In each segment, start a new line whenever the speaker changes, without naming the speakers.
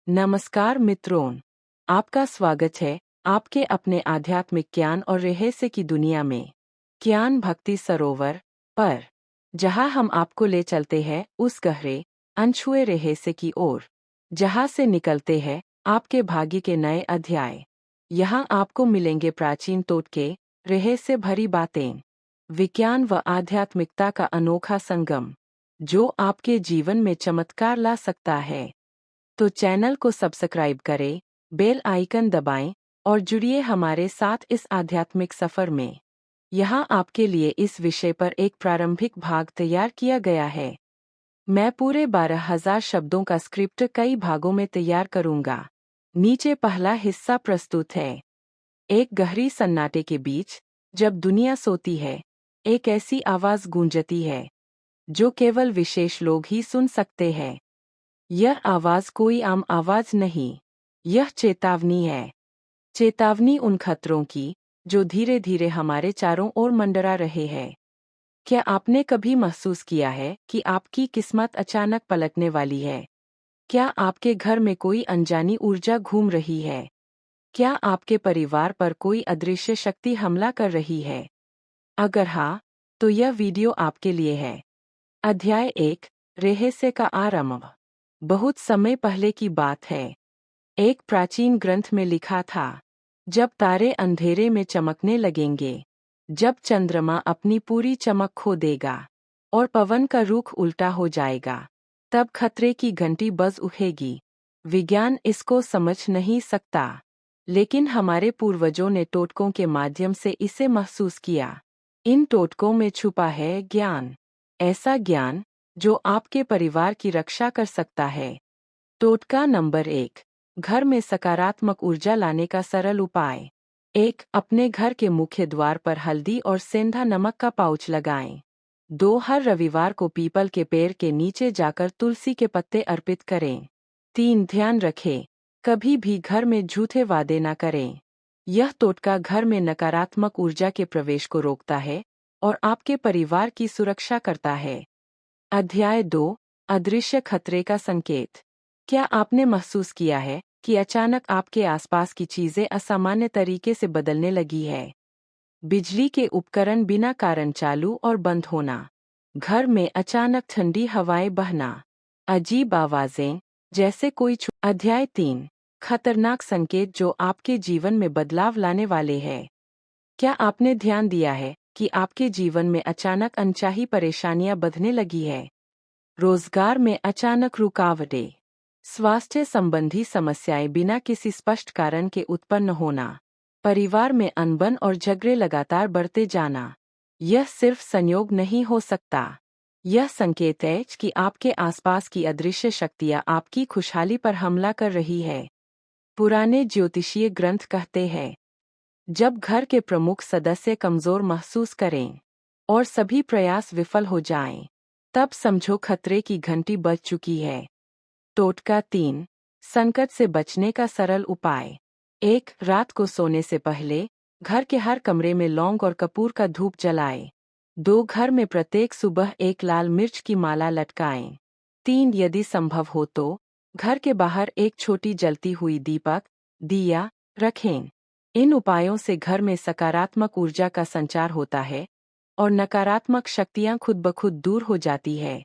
नमस्कार मित्रों, आपका स्वागत है आपके अपने आध्यात्मिक ज्ञान और रहस्य की दुनिया में। ज्ञान भक्ति सरोवर पर जहां हम आपको ले चलते हैं उस गहरे अनछुए रहस्य की ओर, जहां से निकलते हैं आपके भाग्य के नए अध्याय। यहां आपको मिलेंगे प्राचीन टोटके, रहस्य भरी बातें, विज्ञान व आध्यात्मिकता का अनोखा संगम, जो आपके जीवन में चमत्कार ला सकता है। तो चैनल को सब्सक्राइब करें, बेल आइकन दबाएं और जुड़िए हमारे साथ इस आध्यात्मिक सफर में। यहाँ आपके लिए इस विषय पर एक प्रारंभिक भाग तैयार किया गया है। मैं पूरे 12,000 शब्दों का स्क्रिप्ट कई भागों में तैयार करूंगा। नीचे पहला हिस्सा प्रस्तुत है। एक गहरी सन्नाटे के बीच, जब दुनिया सोती है, एक ऐसी आवाज गूंजती है जो केवल विशेष लोग ही सुन सकते हैं। यह आवाज कोई आम आवाज नहीं, यह चेतावनी है। चेतावनी उन खतरों की जो धीरे धीरे हमारे चारों ओर मंडरा रहे हैं। क्या आपने कभी महसूस किया है कि आपकी किस्मत अचानक पलटने वाली है? क्या आपके घर में कोई अनजानी ऊर्जा घूम रही है? क्या आपके परिवार पर कोई अदृश्य शक्ति हमला कर रही है? अगर हाँ, तो यह वीडियो आपके लिए है। अध्याय 1, रहस्य का आरंभ। बहुत समय पहले की बात है। एक प्राचीन ग्रंथ में लिखा था, जब तारे अंधेरे में चमकने लगेंगे, जब चंद्रमा अपनी पूरी चमक खो देगा और पवन का रुख उल्टा हो जाएगा, तब खतरे की घंटी बज उठेगी। विज्ञान इसको समझ नहीं सकता, लेकिन हमारे पूर्वजों ने टोटकों के माध्यम से इसे महसूस किया। इन टोटकों में छुपा है ज्ञान, ऐसा ज्ञान जो आपके परिवार की रक्षा कर सकता है। टोटका नंबर 1, घर में सकारात्मक ऊर्जा लाने का सरल उपाय। 1. अपने घर के मुख्य द्वार पर हल्दी और सेंधा नमक का पाउच लगाएं। 2. हर रविवार को पीपल के पेड़ के नीचे जाकर तुलसी के पत्ते अर्पित करें। 3. ध्यान रखें, कभी भी घर में झूठे वादे न करें। यह टोटका घर में नकारात्मक ऊर्जा के प्रवेश को रोकता है और आपके परिवार की सुरक्षा करता है। अध्याय 2, अदृश्य खतरे का संकेत। क्या आपने महसूस किया है कि अचानक आपके आसपास की चीजें असामान्य तरीके से बदलने लगी है? बिजली के उपकरण बिना कारण चालू और बंद होना, घर में अचानक ठंडी हवाएं बहना, अजीब आवाजें जैसे कोई अध्याय 3, खतरनाक संकेत जो आपके जीवन में बदलाव लाने वाले हैं। क्या आपने ध्यान दिया है कि आपके जीवन में अचानक अनचाही परेशानियां बढ़ने लगी है? रोजगार में अचानक रुकावटें, स्वास्थ्य संबंधी समस्याएं बिना किसी स्पष्ट कारण के उत्पन्न होना, परिवार में अनबन और झगड़े लगातार बढ़ते जाना। यह सिर्फ संयोग नहीं हो सकता, यह संकेत है कि आपके आसपास की अदृश्य शक्तियां आपकी खुशहाली पर हमला कर रही है। पुराने ज्योतिषीय ग्रंथ कहते हैं, जब घर के प्रमुख सदस्य कमजोर महसूस करें और सभी प्रयास विफल हो जाएं, तब समझो खतरे की घंटी बज चुकी है। टोटका 3, संकट से बचने का सरल उपाय। 1. रात को सोने से पहले घर के हर कमरे में लौंग और कपूर का धूप जलाएं। 2. घर में प्रत्येक सुबह एक लाल मिर्च की माला लटकाएं। 3. यदि संभव हो तो घर के बाहर एक छोटी जलती हुई दीपक, दिया रखें। इन उपायों से घर में सकारात्मक ऊर्जा का संचार होता है और नकारात्मक शक्तियां खुद ब खुद दूर हो जाती है।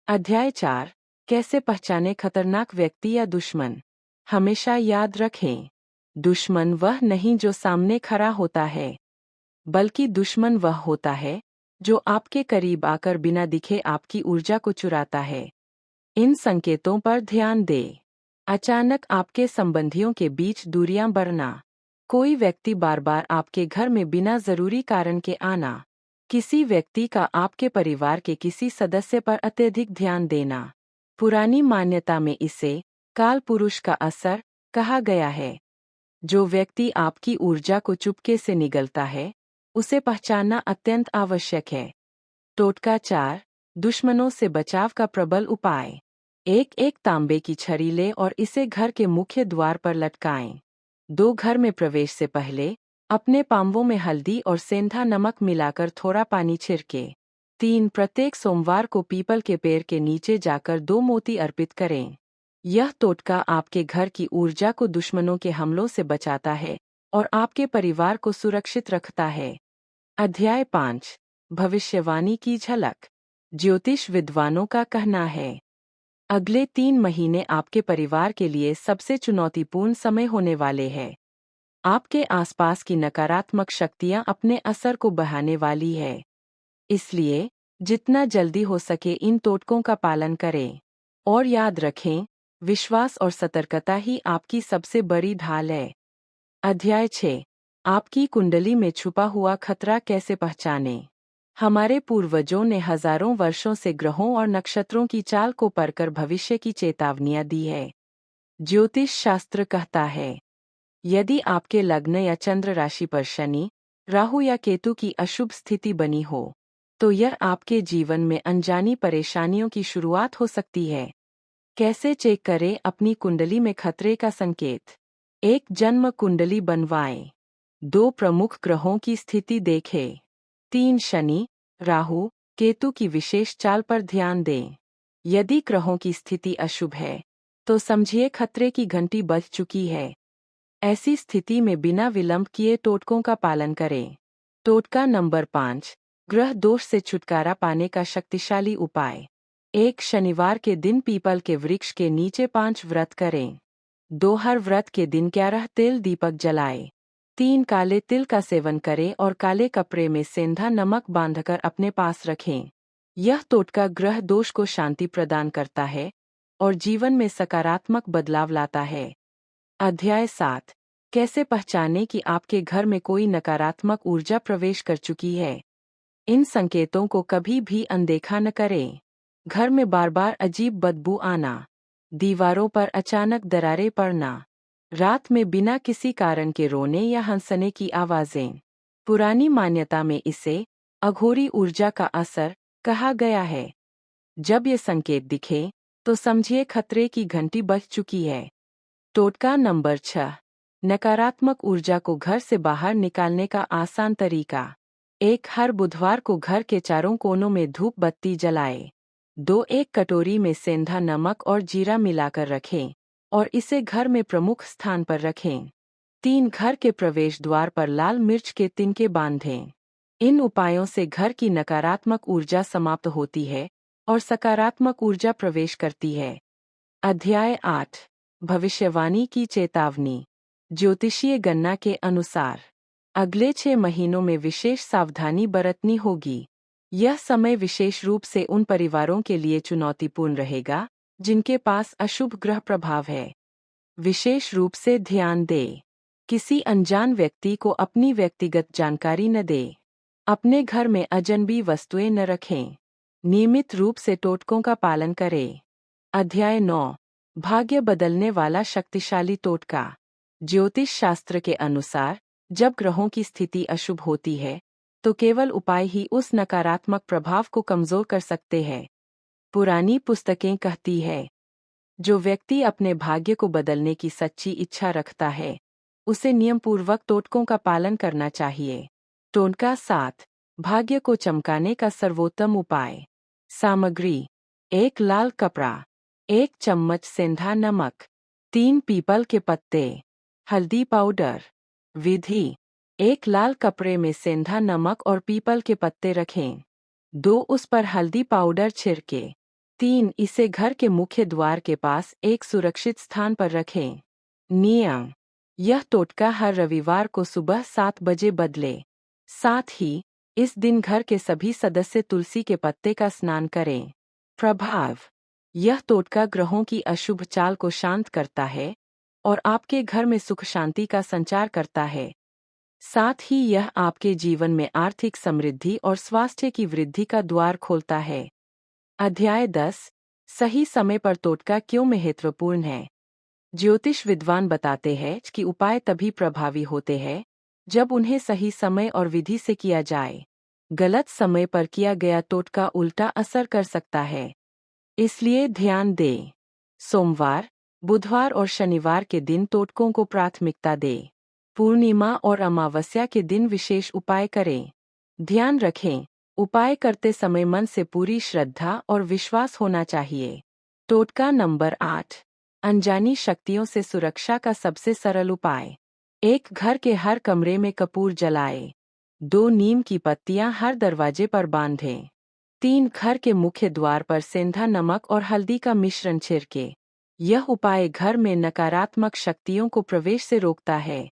अध्याय 4, कैसे पहचाने खतरनाक व्यक्ति या दुश्मन। हमेशा याद रखें, दुश्मन वह नहीं जो सामने खड़ा होता है, बल्कि दुश्मन वह होता है जो आपके करीब आकर बिना दिखे आपकी ऊर्जा को चुराता है। इन संकेतों पर ध्यान दें। अचानक आपके संबंधियों के बीच दूरियां बढ़ना, कोई व्यक्ति बार बार आपके घर में बिना जरूरी कारण के आना, किसी व्यक्ति का आपके परिवार के किसी सदस्य पर अत्यधिक ध्यान देना। पुरानी मान्यता में इसे काल पुरुष का असर कहा गया है। जो व्यक्ति आपकी ऊर्जा को चुपके से निगलता है, उसे पहचानना अत्यंत आवश्यक है। टोटका 4, दुश्मनों से बचाव का प्रबल उपाय। एक तांबे की छड़ी लें और इसे घर के मुख्य द्वार पर लटकाएं। 2. घर में प्रवेश से पहले अपने पांवों में हल्दी और सेंधा नमक मिलाकर थोड़ा पानी छिड़के। 3. प्रत्येक सोमवार को पीपल के पेड़ के नीचे जाकर 2 मोती अर्पित करें। यह टोटका आपके घर की ऊर्जा को दुश्मनों के हमलों से बचाता है और आपके परिवार को सुरक्षित रखता है। अध्याय 5 भविष्यवाणी की झलक। ज्योतिष विद्वानों का कहना है, अगले 3 महीने आपके परिवार के लिए सबसे चुनौतीपूर्ण समय होने वाले हैं। आपके आसपास की नकारात्मक शक्तियां अपने असर को बढ़ाने वाली है। इसलिए जितना जल्दी हो सके इन टोटकों का पालन करें। और याद रखें, विश्वास और सतर्कता ही आपकी सबसे बड़ी ढाल है। अध्याय 6 आपकी कुंडली में छुपा हुआ खतरा कैसे पहचानें। हमारे पूर्वजों ने हजारों वर्षों से ग्रहों और नक्षत्रों की चाल को पढ़कर भविष्य की चेतावनियां दी है। ज्योतिष शास्त्र कहता है, यदि आपके लग्न या चंद्र राशि पर शनि, राहु या केतु की अशुभ स्थिति बनी हो, तो यह आपके जीवन में अनजानी परेशानियों की शुरुआत हो सकती है। कैसे चेक करें अपनी कुंडली में खतरे का संकेत। 1 जन्म कुंडली बनवाएं। 2 प्रमुख ग्रहों की स्थिति देखें। 3 शनि, राहु, केतु की विशेष चाल पर ध्यान दें। यदि ग्रहों की स्थिति अशुभ है, तो समझिए खतरे की घंटी बज चुकी है। ऐसी स्थिति में बिना विलंब किए टोटकों का पालन करें। टोटका नंबर 5 ग्रह दोष से छुटकारा पाने का शक्तिशाली उपाय। 1 शनिवार के दिन पीपल के वृक्ष के नीचे 5 व्रत करें। 2 हर व्रत के दिन 11 तिल दीपक जलाएं। 3 काले तिल का सेवन करें और काले कपड़े में सेंधा नमक बांधकर अपने पास रखें। यह टोटका ग्रह दोष को शांति प्रदान करता है और जीवन में सकारात्मक बदलाव लाता है। अध्याय 7 कैसे पहचानें कि आपके घर में कोई नकारात्मक ऊर्जा प्रवेश कर चुकी है। इन संकेतों को कभी भी अनदेखा न करें। घर में बार बार अजीब बदबू आना, दीवारों पर अचानक दरारें पड़ना, रात में बिना किसी कारण के रोने या हंसने की आवाजें। पुरानी मान्यता में इसे अघोरी ऊर्जा का असर कहा गया है। जब ये संकेत दिखे, तो समझिए खतरे की घंटी बज चुकी है। टोटका नंबर 6 नकारात्मक ऊर्जा को घर से बाहर निकालने का आसान तरीका। 1 हर बुधवार को घर के चारों कोनों में धूप बत्ती जलाएं। 2 एक कटोरी में सेंधा नमक और जीरा मिलाकर रखें और इसे घर में प्रमुख स्थान पर रखें। 3 घर के प्रवेश द्वार पर लाल मिर्च के तिनके बांधें। इन उपायों से घर की नकारात्मक ऊर्जा समाप्त होती है और सकारात्मक ऊर्जा प्रवेश करती है। अध्याय 8 भविष्यवाणी की चेतावनी। ज्योतिषीय गणना के अनुसार अगले 6 महीनों में विशेष सावधानी बरतनी होगी। यह समय विशेष रूप से उन परिवारों के लिए चुनौतीपूर्ण रहेगा जिनके पास अशुभ ग्रह प्रभाव है। विशेष रूप से ध्यान दें, किसी अनजान व्यक्ति को अपनी व्यक्तिगत जानकारी न दें। अपने घर में अजनबी वस्तुएं न रखें। नियमित रूप से टोटकों का पालन करें। अध्याय 9 भाग्य बदलने वाला शक्तिशाली टोटका। ज्योतिष शास्त्र के अनुसार जब ग्रहों की स्थिति अशुभ होती है, तो केवल उपाय ही उस नकारात्मक प्रभाव को कमजोर कर सकते हैं। पुरानी पुस्तकें कहती है, जो व्यक्ति अपने भाग्य को बदलने की सच्ची इच्छा रखता है, उसे नियमपूर्वक टोटकों का पालन करना चाहिए। टोटका 7 भाग्य को चमकाने का सर्वोत्तम उपाय। सामग्री 1 लाल कपड़ा, 1 चम्मच सेंधा नमक, 3 पीपल के पत्ते, हल्दी पाउडर। विधि 1 लाल कपड़े में सेंधा नमक और पीपल के पत्ते रखें। 2 उस पर हल्दी पाउडर छिड़के। 3 इसे घर के मुख्य द्वार के पास एक सुरक्षित स्थान पर रखें। नियम यह टोटका हर रविवार को सुबह 7 बजे बदले। साथ ही इस दिन घर के सभी सदस्य तुलसी के पत्ते का स्नान करें। प्रभाव यह टोटका ग्रहों की अशुभ चाल को शांत करता है और आपके घर में सुख शांति का संचार करता है। साथ ही यह आपके जीवन में आर्थिक समृद्धि और स्वास्थ्य की वृद्धि का द्वार खोलता है। अध्याय 10 सही समय पर टोटका क्यों महत्वपूर्ण है। ज्योतिष विद्वान बताते हैं कि उपाय तभी प्रभावी होते हैं जब उन्हें सही समय और विधि से किया जाए। गलत समय पर किया गया टोटका उल्टा असर कर सकता है, इसलिए ध्यान दें। सोमवार, बुधवार और शनिवार के दिन टोटकों को प्राथमिकता दें। पूर्णिमा और अमावस्या के दिन विशेष उपाय करें। ध्यान रखें, उपाय करते समय मन से पूरी श्रद्धा और विश्वास होना चाहिए। टोटका नंबर 8 अनजानी शक्तियों से सुरक्षा का सबसे सरल उपाय। एक घर के हर कमरे में कपूर जलाए। 2 नीम की पत्तियां हर दरवाजे पर बांधें। 3 घर के मुख्य द्वार पर सेंधा नमक और हल्दी का मिश्रण छिड़के। यह उपाय घर में नकारात्मक शक्तियों को प्रवेश से रोकता है।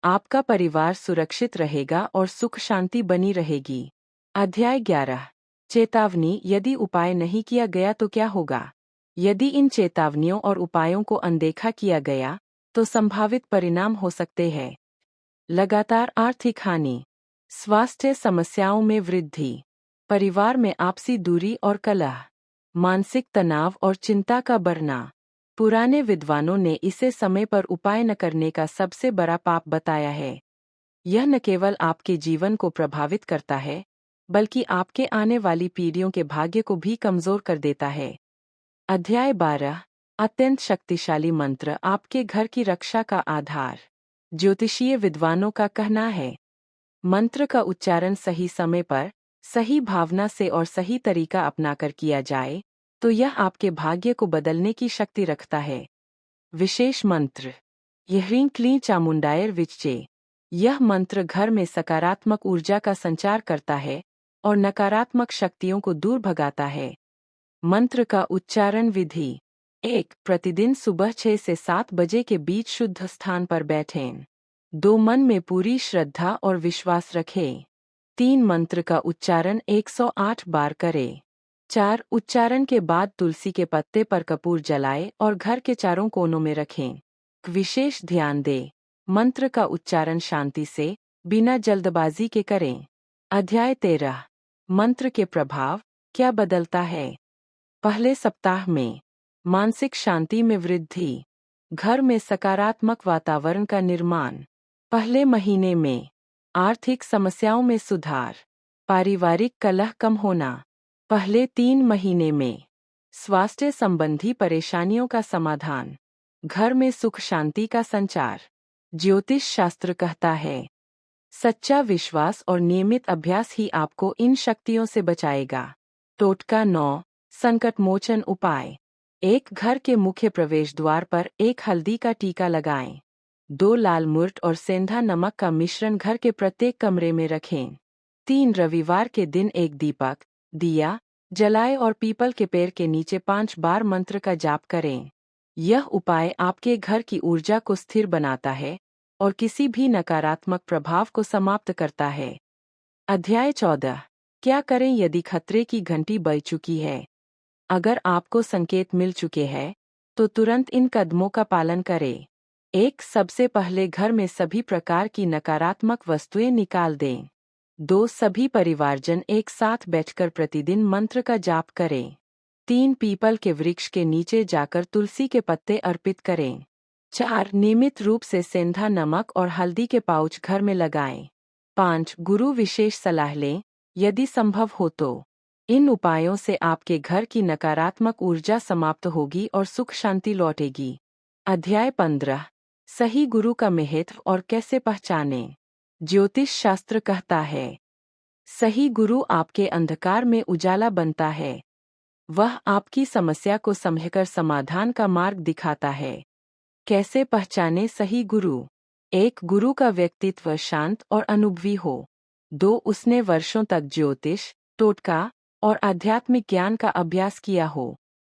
आपका परिवार सुरक्षित रहेगा और सुख शांति बनी रहेगी। अध्याय 11। चेतावनी। यदि उपाय नहीं किया गया तो क्या होगा? यदि इन चेतावनियों और उपायों को अनदेखा किया गया तो संभावित परिणाम हो सकते हैं। लगातार आर्थिक हानि, स्वास्थ्य समस्याओं में वृद्धि, परिवार में आपसी दूरी और कलह, मानसिक तनाव और चिंता का बढ़ना। पुराने विद्वानों ने इसे समय पर उपाय न करने का सबसे बड़ा पाप बताया है। यह न केवल आपके जीवन को प्रभावित करता है, बल्कि आपके आने वाली पीढ़ियों के भाग्य को भी कमजोर कर देता है। अध्याय 12। अत्यंत शक्तिशाली मंत्र आपके घर की रक्षा का आधार। ज्योतिषीय विद्वानों का कहना है, मंत्र का उच्चारण सही समय पर, सही भावना से और सही तरीका अपनाकर किया जाए तो यह आपके भाग्य को बदलने की शक्ति रखता है। विशेष मंत्र। ह्रीं क्लीं चामुंडायर विच्चे। यह मंत्र घर में सकारात्मक ऊर्जा का संचार करता है और नकारात्मक शक्तियों को दूर भगाता है। मंत्र का उच्चारण विधि। 1. प्रतिदिन सुबह 6 से 7 बजे के बीच शुद्ध स्थान पर बैठें। 2. मन में पूरी श्रद्धा और विश्वास रखें। 3. मंत्र का उच्चारण 108 बार करें। 4. उच्चारण के बाद तुलसी के पत्ते पर कपूर जलाएं और घर के चारों कोनों में रखें। विशेष ध्यान दें, मंत्र का उच्चारण शांति से, बिना जल्दबाजी के करें। अध्याय 13। मंत्र के प्रभाव क्या बदलता है? पहले सप्ताह में मानसिक शांति में वृद्धि, घर में सकारात्मक वातावरण का निर्माण। पहले महीने में आर्थिक समस्याओं में सुधार, पारिवारिक कलह कम होना। पहले 3 महीने में स्वास्थ्य संबंधी परेशानियों का समाधान, घर में सुख शांति का संचार। ज्योतिष शास्त्र कहता है, सच्चा विश्वास और नियमित अभ्यास ही आपको इन शक्तियों से बचाएगा। टोटका 9। संकट मोचन उपाय। एक घर के मुख्य प्रवेश द्वार पर एक हल्दी का टीका लगाएं। 2 लाल मिर्च और सेंधा नमक का मिश्रण घर के प्रत्येक कमरे में रखें। 3 रविवार के दिन एक दीपक, दिया जलाएं और पीपल के पेड़ के नीचे 5 बार मंत्र का जाप करें। यह उपाय आपके घर की ऊर्जा को स्थिर बनाता है और किसी भी नकारात्मक प्रभाव को समाप्त करता है। अध्याय 14। क्या करें यदि खतरे की घंटी बज चुकी है? अगर आपको संकेत मिल चुके हैं, तो तुरंत इन कदमों का पालन करें। 1. सबसे पहले घर में सभी प्रकार की नकारात्मक वस्तुएं निकाल दें। 2. सभी परिवारजन एक साथ बैठकर प्रतिदिन मंत्र का जाप करें। 3. पीपल के वृक्ष के नीचे जाकर तुलसी के पत्ते अर्पित करें। 4. नियमित रूप से सेंधा नमक और हल्दी के पाउच घर में लगाएं। 5. गुरु विशेष सलाह लें, यदि संभव हो तो। इन उपायों से आपके घर की नकारात्मक ऊर्जा समाप्त होगी और सुख शांति लौटेगी। अध्याय 15। सही गुरु का महत्व और कैसे पहचानें? ज्योतिष शास्त्र कहता है, सही गुरु आपके अंधकार में उजाला बनता है। वह आपकी समस्या को समझकर समाधान का मार्ग दिखाता है। कैसे पहचानें सही गुरु? 1. गुरु का व्यक्तित्व शांत और अनुभवी हो। 2. उसने वर्षों तक ज्योतिष, टोटका और आध्यात्मिक ज्ञान का अभ्यास किया हो।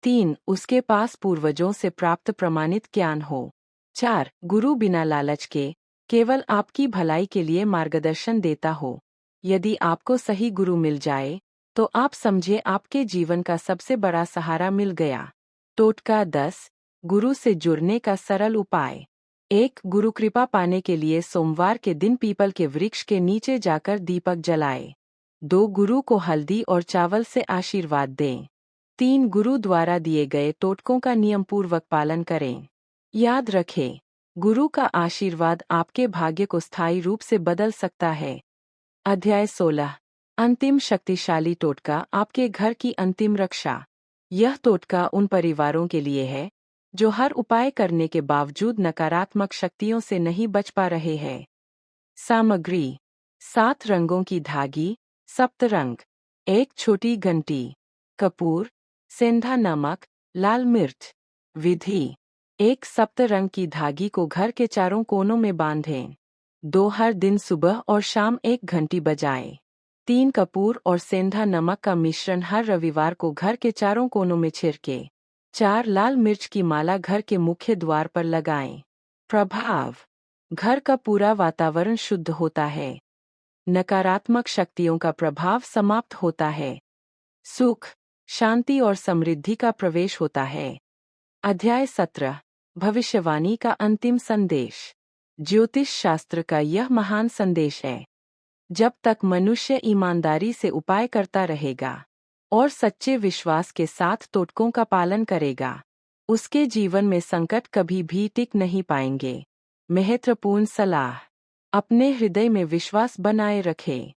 3. उसके पास पूर्वजों से प्राप्त प्रमाणित ज्ञान हो। 4. गुरु बिना लालच के केवल आपकी भलाई के लिए मार्गदर्शन देता हो। यदि आपको सही गुरु मिल जाए तो आप समझे आपके जीवन का सबसे बड़ा सहारा मिल गया। टोटका 10। गुरु से जुड़ने का सरल उपाय। 1. गुरु कृपा पाने के लिए सोमवार के दिन पीपल के वृक्ष के नीचे जाकर दीपक जलाएं। 2. गुरु को हल्दी और चावल से आशीर्वाद दें। 3. गुरु द्वारा दिए गए टोटकों का नियमपूर्वक पालन करें। याद रखें, गुरु का आशीर्वाद आपके भाग्य को स्थायी रूप से बदल सकता है। अध्याय 16। अंतिम शक्तिशाली टोटका आपके घर की अंतिम रक्षा। यह टोटका उन परिवारों के लिए है जो हर उपाय करने के बावजूद नकारात्मक शक्तियों से नहीं बच पा रहे हैं। सामग्री: 7 रंगों की धागी, सप्तरंग, एक छोटी घंटी, कपूर, सेंधा नमक, लाल मिर्च। विधि: एक सप्त रंग की धागी को घर के चारों कोनों में बांधें। 2 हर दिन सुबह और शाम 1 घंटी बजाएं। 3 कपूर और सेंधा नमक का मिश्रण हर रविवार को घर के चारों कोनों में छिड़के। 4 लाल मिर्च की माला घर के मुख्य द्वार पर लगाएं। प्रभाव: घर का पूरा वातावरण शुद्ध होता है। नकारात्मक शक्तियों का प्रभाव समाप्त होता है। सुख, शांति और समृद्धि का प्रवेश होता है। अध्याय 17: भविष्यवाणी का अंतिम संदेश। ज्योतिष शास्त्र का यह महान संदेश है। जब तक मनुष्य ईमानदारी से उपाय करता रहेगा और सच्चे विश्वास के साथ टोटकों का पालन करेगा, उसके जीवन में संकट कभी भी टिक नहीं पाएंगे। महत्वपूर्ण सलाह: अपने हृदय में विश्वास बनाए रखें।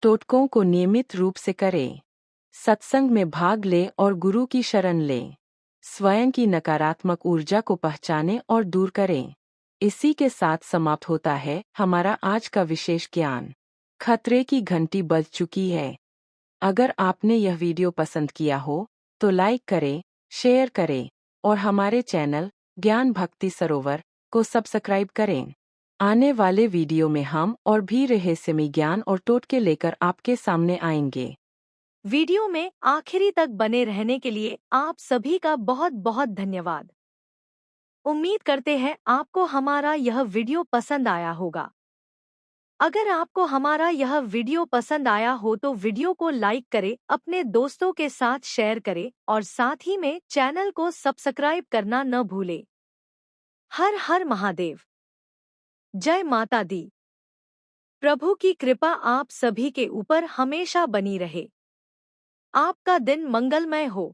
टोटकों को नियमित रूप से करें। सत्संग में भाग लें और गुरु की शरण लें। स्वयं की नकारात्मक ऊर्जा को पहचानें और दूर करें। इसी के साथ समाप्त होता है हमारा आज का विशेष ज्ञान। खतरे की घंटी बज चुकी है। अगर आपने यह वीडियो पसंद किया हो तो लाइक करें, शेयर करें और हमारे चैनल ज्ञान भक्ति सरोवर को सब्सक्राइब करें। आने वाले वीडियो में हम और भी रहस्यमय ज्ञान और टोटके लेकर आपके सामने आएंगे।
वीडियो में आखिरी तक बने रहने के लिए आप सभी का बहुत बहुत धन्यवाद। उम्मीद करते हैं आपको हमारा यह वीडियो पसंद आया होगा। अगर आपको हमारा यह वीडियो पसंद आया हो तो वीडियो को लाइक करें, अपने दोस्तों के साथ शेयर करें और साथ ही में चैनल को सब्सक्राइब करना न भूलें। हर हर महादेव। जय माता दी। प्रभु की कृपा आप सभी के ऊपर हमेशा बनी रहे। आपका दिन मंगलमय हो।